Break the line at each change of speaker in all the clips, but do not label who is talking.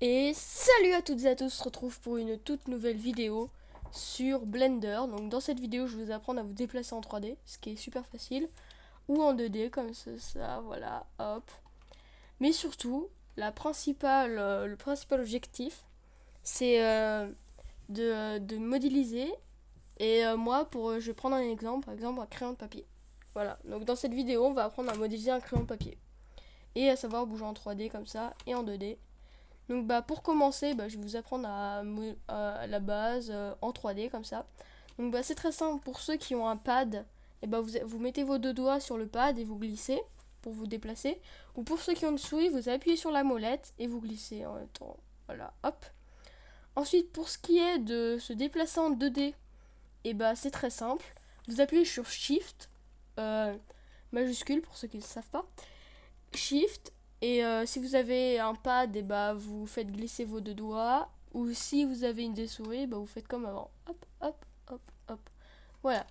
Et salut à toutes et à tous, on se retrouve pour une toute nouvelle vidéo sur Blender. Donc dans cette vidéo, je vais vous apprendre à vous déplacer en 3D, ce qui est super facile, ou en 2D comme ça, voilà, hop. Mais surtout, le principal objectif, c'est de modéliser. Et moi, je vais prendre un exemple, par exemple un crayon de papier. Voilà, donc dans cette vidéo, on va apprendre à modéliser un crayon de papier. Et à savoir bouger en 3D comme ça, et en 2D. Donc pour commencer, je vais vous apprendre à la base en 3D comme ça. Donc c'est très simple. Pour ceux qui ont un pad, vous mettez vos deux doigts sur le pad et vous glissez pour vous déplacer. Ou pour ceux qui ont une souris, vous appuyez sur la molette et vous glissez en même temps. Voilà, hop. Ensuite, pour ce qui est de se déplacer en 2D, c'est très simple. Vous appuyez sur Shift, majuscule pour ceux qui ne le savent pas. Shift. Et si vous avez un pad, vous faites glisser vos deux doigts. Ou si vous avez une des souris, vous faites comme avant. Hop, hop, hop, hop. Voilà.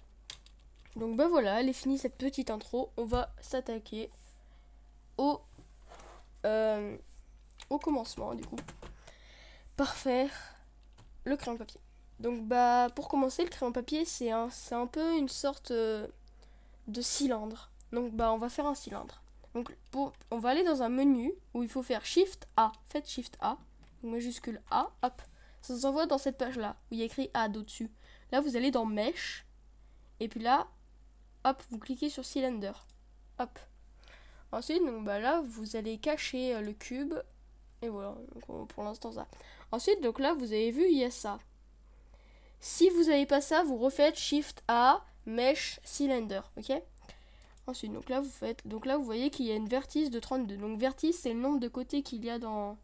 Donc voilà, elle est finie cette petite intro. On va s'attaquer au, au commencement du coup. Par faire le crayon papier. Donc pour commencer, le crayon papier, c'est un peu une sorte de cylindre. Donc on va faire un cylindre. Donc on va aller dans un menu où il faut faire Shift A. Faites Shift A, majuscule A, hop. Ça vous envoie dans cette page là où il y a écrit Add au-dessus. Là vous allez dans Mesh et puis là, hop, vous cliquez sur Cylinder, hop. Ensuite là vous allez cacher le cube et voilà. Donc, pour l'instant ça. Ensuite donc là vous avez vu il y a ça. Si vous n'avez pas ça, vous refaites Shift A, Mesh, Cylinder, ok. Ensuite, donc là vous voyez qu'il y a une vertice de 32. Donc vertice, c'est le nombre de côtés qu'il y a dans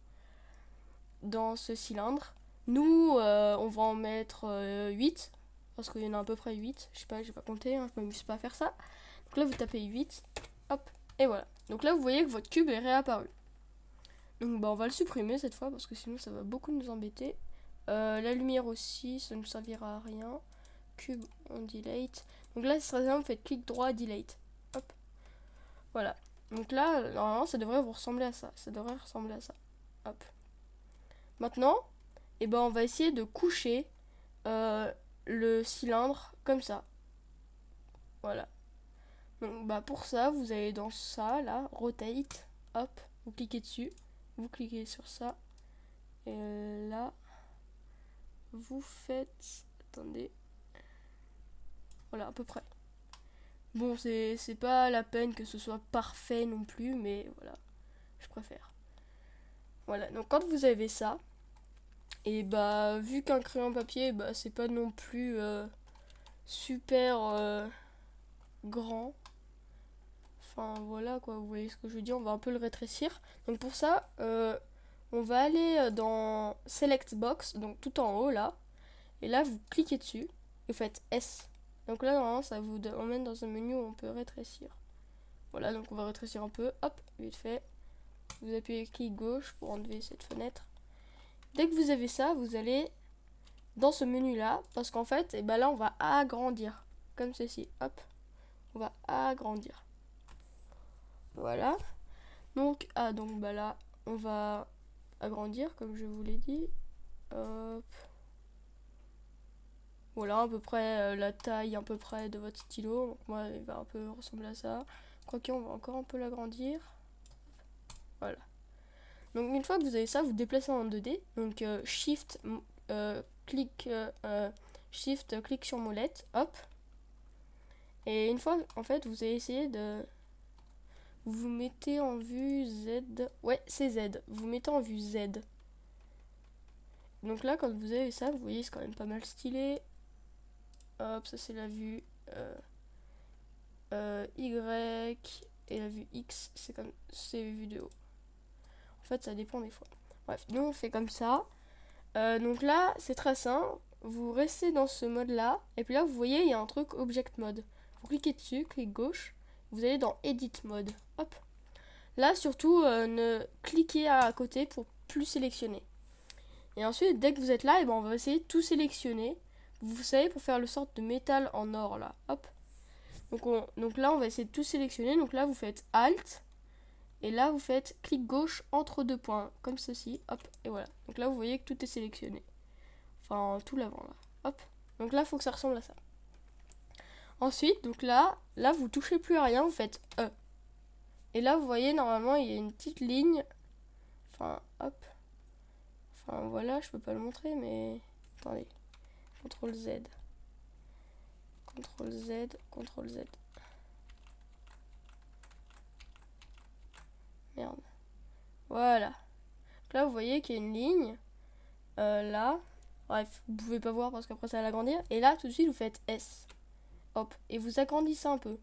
ce cylindre. Nous, on va en mettre 8, parce qu'il y en a à peu près 8. Je sais pas, j'ai pas compté, je m'amuse pas à faire ça. Donc là, vous tapez 8, hop, et voilà. Donc là, vous voyez que votre cube est réapparu. Donc on va le supprimer cette fois, parce que sinon ça va beaucoup nous embêter. La lumière aussi, ça ne nous servira à rien. Cube, on delete. Donc là, c'est très simple, vous faites clic droit, delete. Hop. Voilà. Donc là, normalement, ça devrait vous ressembler à ça. Ça devrait ressembler à ça. Hop. Maintenant, on va essayer de coucher le cylindre comme ça. Voilà. Donc pour ça, vous allez dans ça, là, rotate. Hop. Vous cliquez dessus. Vous cliquez sur ça. Et là, vous faites... Attendez. Voilà, à peu près. Bon, c'est pas la peine que ce soit parfait non plus, mais voilà, je préfère. Voilà, donc quand vous avez ça, et vu qu'un crayon papier, c'est pas non plus super grand. Enfin, voilà quoi, vous voyez ce que je veux dire, on va un peu le rétrécir. Donc pour ça, on va aller dans Select Box, donc tout en haut là, et là vous cliquez dessus, et vous faites S. Donc là, normalement, ça vous emmène dans un menu où on peut rétrécir. Voilà, donc on va rétrécir un peu. Hop, vite fait. Vous appuyez clic gauche pour enlever cette fenêtre. Dès que vous avez ça, vous allez dans ce menu-là. Parce qu'en fait, là, on va agrandir. Comme ceci. Hop. On va agrandir. Voilà. Donc, là, on va agrandir, comme je vous l'ai dit. Hop. Voilà, à peu près la taille à peu près de votre stylo. Donc moi, il va un peu ressembler à ça. Quoique, on va encore un peu l'agrandir. Voilà. Donc une fois que vous avez ça, vous déplacez en 2D. Donc Shift, clic sur molette. Hop. Et une fois, en fait, vous allez essayer de... Vous mettez en vue Z. Ouais, c'est Z. Vous mettez en vue Z. Donc là, quand vous avez ça, vous voyez, c'est quand même pas mal stylé. Hop, ça c'est la vue Y. Et la vue X, c'est vue de haut. En fait, ça dépend des fois. Bref, nous on fait comme ça. Donc là, c'est très simple. Vous restez dans ce mode-là. Et puis là, vous voyez, il y a un truc Object Mode. Vous cliquez dessus, clic gauche. Vous allez dans Edit Mode. Hop. Là, surtout, ne cliquez à côté pour plus sélectionner. Et ensuite, dès que vous êtes là, on va essayer de tout sélectionner. Vous savez, pour faire le sorte de métal en or, là. Hop. Donc là, on va essayer de tout sélectionner. Donc là, vous faites Alt. Et là, vous faites clic gauche entre deux points, comme ceci. Hop, et voilà. Donc là, vous voyez que tout est sélectionné. Enfin, tout l'avant, là. Hop. Donc là, il faut que ça ressemble à ça. Ensuite, donc là, vous touchez plus à rien, vous faites E. Et là, vous voyez, normalement, il y a une petite ligne. Enfin, hop. Enfin, voilà, je peux pas le montrer, mais... Attendez. CTRL Z. CTRL Z, CTRL Z. Merde. Voilà. Donc là, vous voyez qu'il y a une ligne. Là. Bref, vous pouvez pas voir parce qu'après ça va l'agrandir. Et là, tout de suite, vous faites S. Hop. Et vous agrandissez un peu.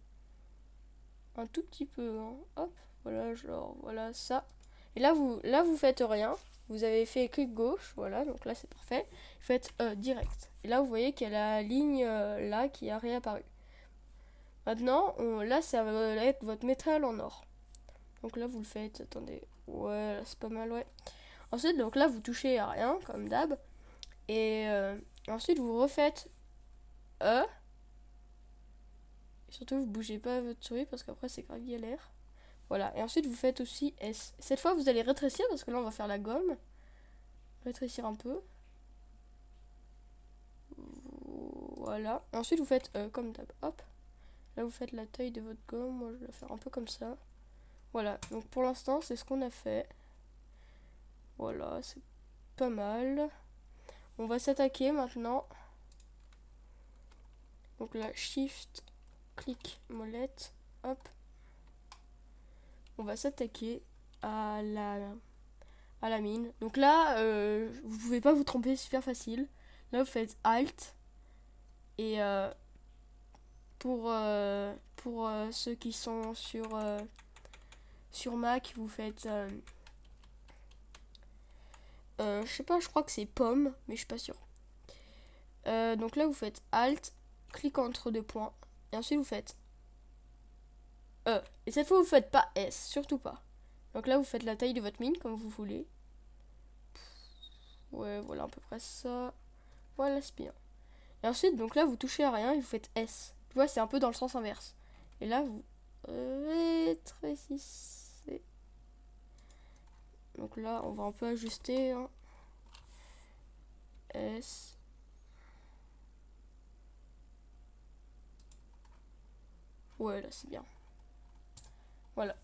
Un tout petit peu. Hein. Hop. Voilà, genre, voilà ça. Et là, vous faites rien. Vous avez fait clic gauche. Voilà, donc là, c'est parfait. Vous faites direct. Et là, vous voyez qu'il y a la ligne là qui a réapparu. Maintenant, là, ça va être votre métal en or. Donc là, vous le faites. Attendez. Ouais, c'est pas mal, ouais. Ensuite, donc là, vous touchez à rien, comme d'hab. Et ensuite, vous refaites E. Et surtout, vous bougez pas votre souris parce qu'après, c'est grave galère. Voilà. Et ensuite, vous faites aussi S. Cette fois, vous allez rétrécir parce que là, on va faire la gomme. Rétrécir un peu. Voilà. Et ensuite, vous faites E, comme d'hab. Hop. Là, vous faites la taille de votre gomme. Moi, je vais la faire un peu comme ça. Voilà. Donc, pour l'instant, c'est ce qu'on a fait. Voilà. C'est pas mal. On va s'attaquer maintenant. Donc là, Shift, clic, molette, hop. On va s'attaquer à la mine. Donc là, vous pouvez pas vous tromper, c'est super facile. Là, vous faites Alt. Et pour ceux qui sont sur Mac, vous faites... je sais pas, je crois que c'est pomme, mais je suis pas sûre. Donc là, vous faites Alt, clic entre deux points. Et ensuite, vous faites E. Et cette fois, vous faites pas S, surtout pas. Donc là, vous faites la taille de votre mine, comme vous voulez. Ouais, voilà, à peu près ça. Voilà, c'est bien. Et ensuite, donc là, vous touchez à rien et vous faites S. Tu vois, c'est un peu dans le sens inverse. Et là, vous rétrécissez. Donc là, on va un peu ajuster. Hein. S. Ouais, là, c'est bien. Voilà.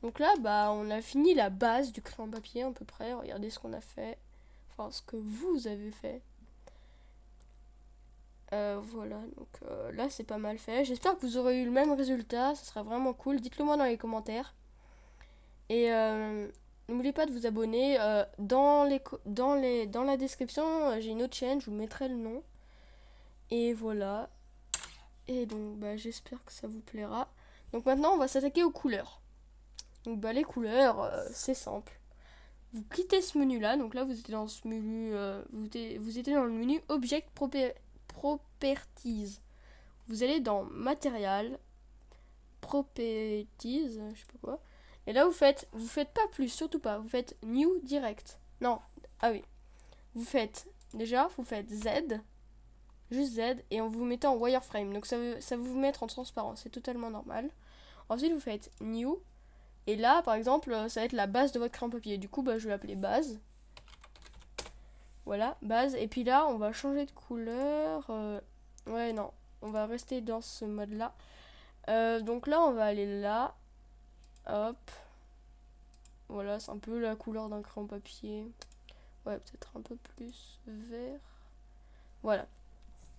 Donc là, bah, on a fini la base du crayon papier à peu près. Regardez ce qu'on a fait. Enfin, ce que vous avez fait. Voilà, donc là, c'est pas mal fait. J'espère que vous aurez eu le même résultat. Ça serait vraiment cool. Dites-le moi dans les commentaires. Et n'oubliez pas de vous abonner. Dans la description, j'ai une autre chaîne. Je vous mettrai le nom. Et voilà. Et donc, bah, j'espère que ça vous plaira. Donc maintenant, on va s'attaquer aux couleurs. Donc, bah, les couleurs, c'est simple. Vous quittez ce menu là. Donc là, vous étiez dans ce menu. Vous étiez dans le menu Object Properties. Vous allez dans Material, Properties, je sais pas quoi. Et là, vous faites pas plus, surtout pas. Vous faites New direct. Non, ah oui. Vous faites Z, juste Z, et on vous met en wireframe. Donc ça va vous mettre en transparent, c'est totalement normal. Ensuite, vous faites New. Et là, par exemple, ça va être la base de votre crayon papier. Du coup, bah, je vais l'appeler base. Voilà, base. Et puis là, on va changer de couleur. Ouais, non. On va rester dans ce mode-là. Donc là, on va aller là. Hop. Voilà, c'est un peu la couleur d'un crayon papier. Ouais, peut-être un peu plus vert. Voilà.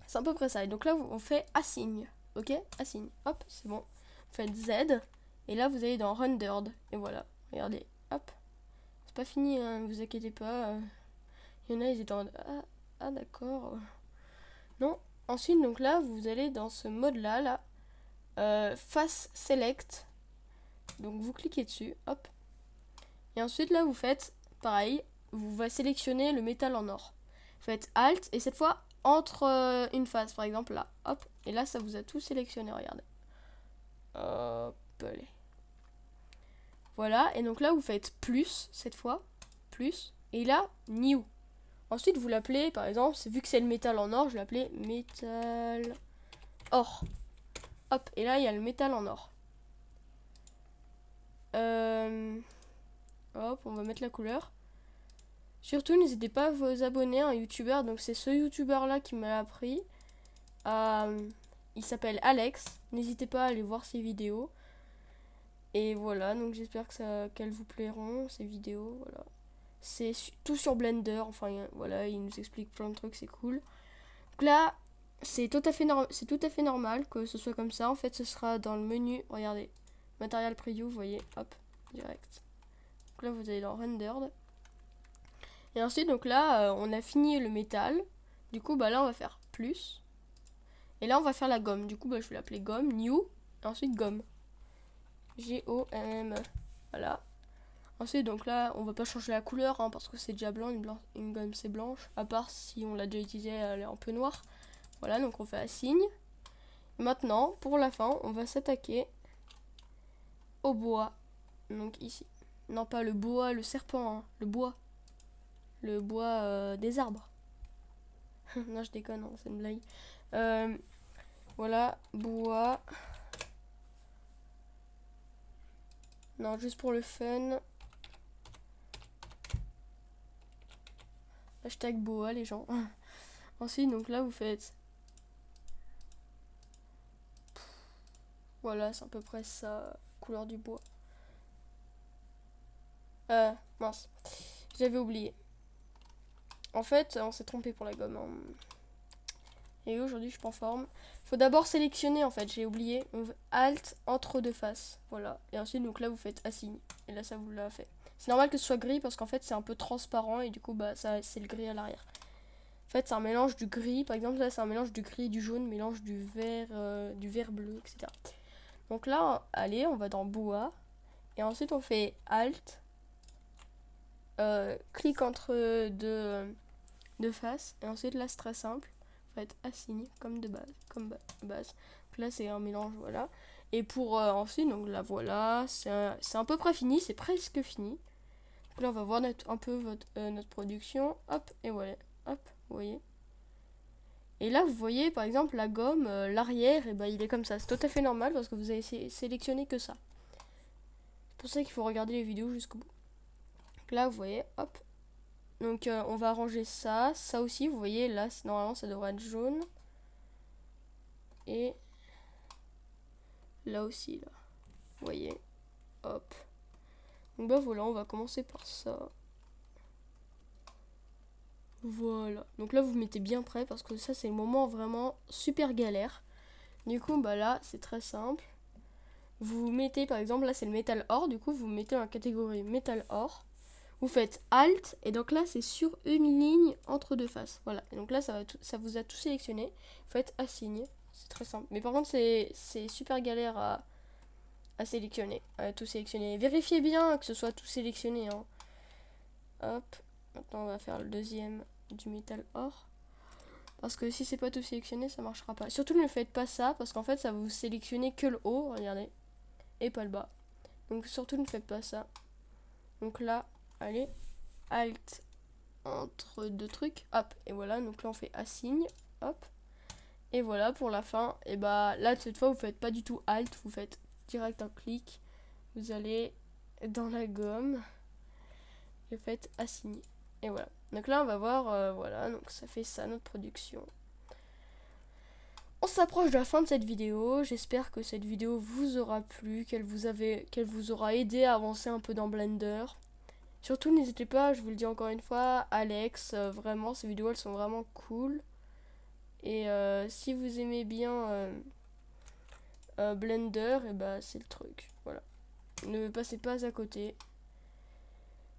C'est à peu près ça. Et donc là, on fait Assign. Ok, Assign. Hop, c'est bon. Vous faites Z. Et là, vous allez dans Rendered. Et voilà. Regardez. Hop. C'est pas fini, hein, ne vous inquiétez pas. Il y en a, ils étaient en... Ah d'accord. Non. Ensuite, donc là, vous allez dans ce mode-là, là. Face Select. Donc, vous cliquez dessus. Hop. Et ensuite, là, vous faites pareil. Vous va sélectionner le métal en or. Vous faites Alt. Et cette fois, entre une face, par exemple, là. Hop. Et là, ça vous a tout sélectionné. Regardez. Hop. Allez. Voilà. Et donc là, vous faites plus, cette fois. Plus. Et là, New. Ensuite, vous l'appelez, par exemple, vu que c'est le métal en or, je vais l'appeler métal or. Hop, et là, il y a le métal en or. Hop, on va mettre la couleur. Surtout, n'hésitez pas à vous abonner à un youtubeur. Donc, c'est ce youtubeur là qui m'a appris. Il s'appelle Alex. N'hésitez pas à aller voir ses vidéos. Et voilà, donc j'espère qu'elles vous plairont, ces vidéos. Voilà. C'est tout sur Blender. Enfin, voilà, il nous explique plein de trucs, c'est cool. Donc là, c'est tout à fait normal que ce soit comme ça. En fait, ce sera dans le menu. Regardez, Material Preview, vous voyez, hop, direct. Donc là, vous allez dans Rendered. Et ensuite, donc là, on a fini le métal. Du coup, bah là, on va faire plus. Et là, on va faire la gomme. Du coup, bah, je vais l'appeler gomme, new. Et ensuite, gomme. G-O-M-M-E. Voilà. Ensuite, donc là, on va pas changer la couleur, hein, parce que c'est déjà blanc, une gomme c'est blanche. À part si on l'a déjà utilisée, elle est un peu noire. Voilà, donc on fait un signe. Maintenant, pour la fin, on va s'attaquer au bois. Donc ici. Non, pas le bois, le serpent, hein, le bois. Le bois des arbres. Non, je déconne, hein, c'est une blague. Voilà, bois. Non, juste pour le fun. Hashtag boa, les gens. Ensuite, donc là, vous faites... Voilà, c'est à peu près ça, couleur du bois. Mince. J'avais oublié. En fait, on s'est trompé pour la gomme. Hein. Et aujourd'hui, je suis pas en forme. Faut d'abord sélectionner, en fait, j'ai oublié. On veut Alt entre deux faces. Voilà. Et ensuite, donc là, vous faites assign. Et là, ça vous l'a fait. C'est normal que ce soit gris parce qu'en fait, c'est un peu transparent. Et du coup, bah, ça, c'est le gris à l'arrière. En fait, c'est un mélange du gris. Par exemple, là, c'est un mélange du gris et du jaune. Mélange du vert bleu, etc. Donc là, allez, on va dans bois. Et ensuite, on fait Alt. Clic entre deux faces. Et ensuite, là, c'est très simple. Faites assigner comme de base. Comme base. Donc là, c'est un mélange, voilà. Et pour ensuite, donc là, voilà. C'est à peu près fini. C'est presque fini. Donc là, on va voir un peu notre production. Hop, et voilà. Hop, vous voyez. Et là, vous voyez, par exemple, la gomme, l'arrière, et ben, il est comme ça. C'est tout à fait normal parce que vous avez sélectionné que ça. C'est pour ça qu'il faut regarder les vidéos jusqu'au bout. Donc là, vous voyez, hop. Donc, on va arranger ça. Ça aussi, vous voyez, là, normalement, ça devrait être jaune. Et là aussi, là. Vous voyez, hop. Donc, bah voilà, on va commencer par ça. Voilà. Donc là, vous mettez bien prêt parce que ça, c'est le moment vraiment super galère. Du coup, bah là, c'est très simple. Vous mettez, par exemple, là, c'est le métal or. Du coup, vous mettez dans la catégorie métal or. Vous faites Alt. Et donc là, c'est sur une ligne entre deux faces. Voilà. Et donc là, ça vous a tout sélectionné. Vous faites assign. C'est très simple. Mais par contre, c'est super galère à sélectionner. À tout sélectionner. Vérifiez bien que ce soit tout sélectionné. Hein. Hop. Maintenant, on va faire le deuxième du métal or. Parce que si c'est pas tout sélectionné, ça marchera pas. Surtout ne faites pas ça, parce qu'en fait, ça va vous sélectionner que le haut, regardez, et pas le bas. Donc surtout ne faites pas ça. Donc là, allez, Alt entre deux trucs, hop, et voilà. Donc là, on fait assign, hop. Et voilà, pour la fin, et bah là, cette fois, vous faites pas du tout Alt, vous faites direct un clic. Vous allez dans la gomme et faites assign. Et voilà. Donc là, on va voir, voilà, donc ça fait ça, notre production. On s'approche de la fin de cette vidéo. J'espère que cette vidéo vous aura plu, qu'elle vous aura aidé à avancer un peu dans Blender. Surtout, n'hésitez pas, je vous le dis encore une fois, Alex, vraiment, ces vidéos, elles sont vraiment cool. Et si vous aimez bien Blender, et bah, c'est le truc. Voilà. Ne passez pas à côté.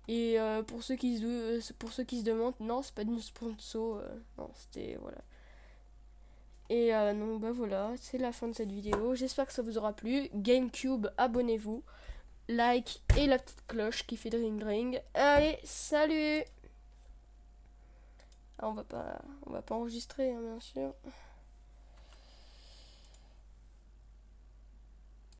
Et pour ceux qui se demandent, non, c'est pas du sponsor, non, c'était, voilà. Et donc bah voilà, c'est la fin de cette vidéo. J'espère que ça vous aura plu. GameCube, abonnez-vous, like et la petite cloche qui fait dring dring. Allez, salut. Ah, on va pas enregistrer, hein, bien sûr.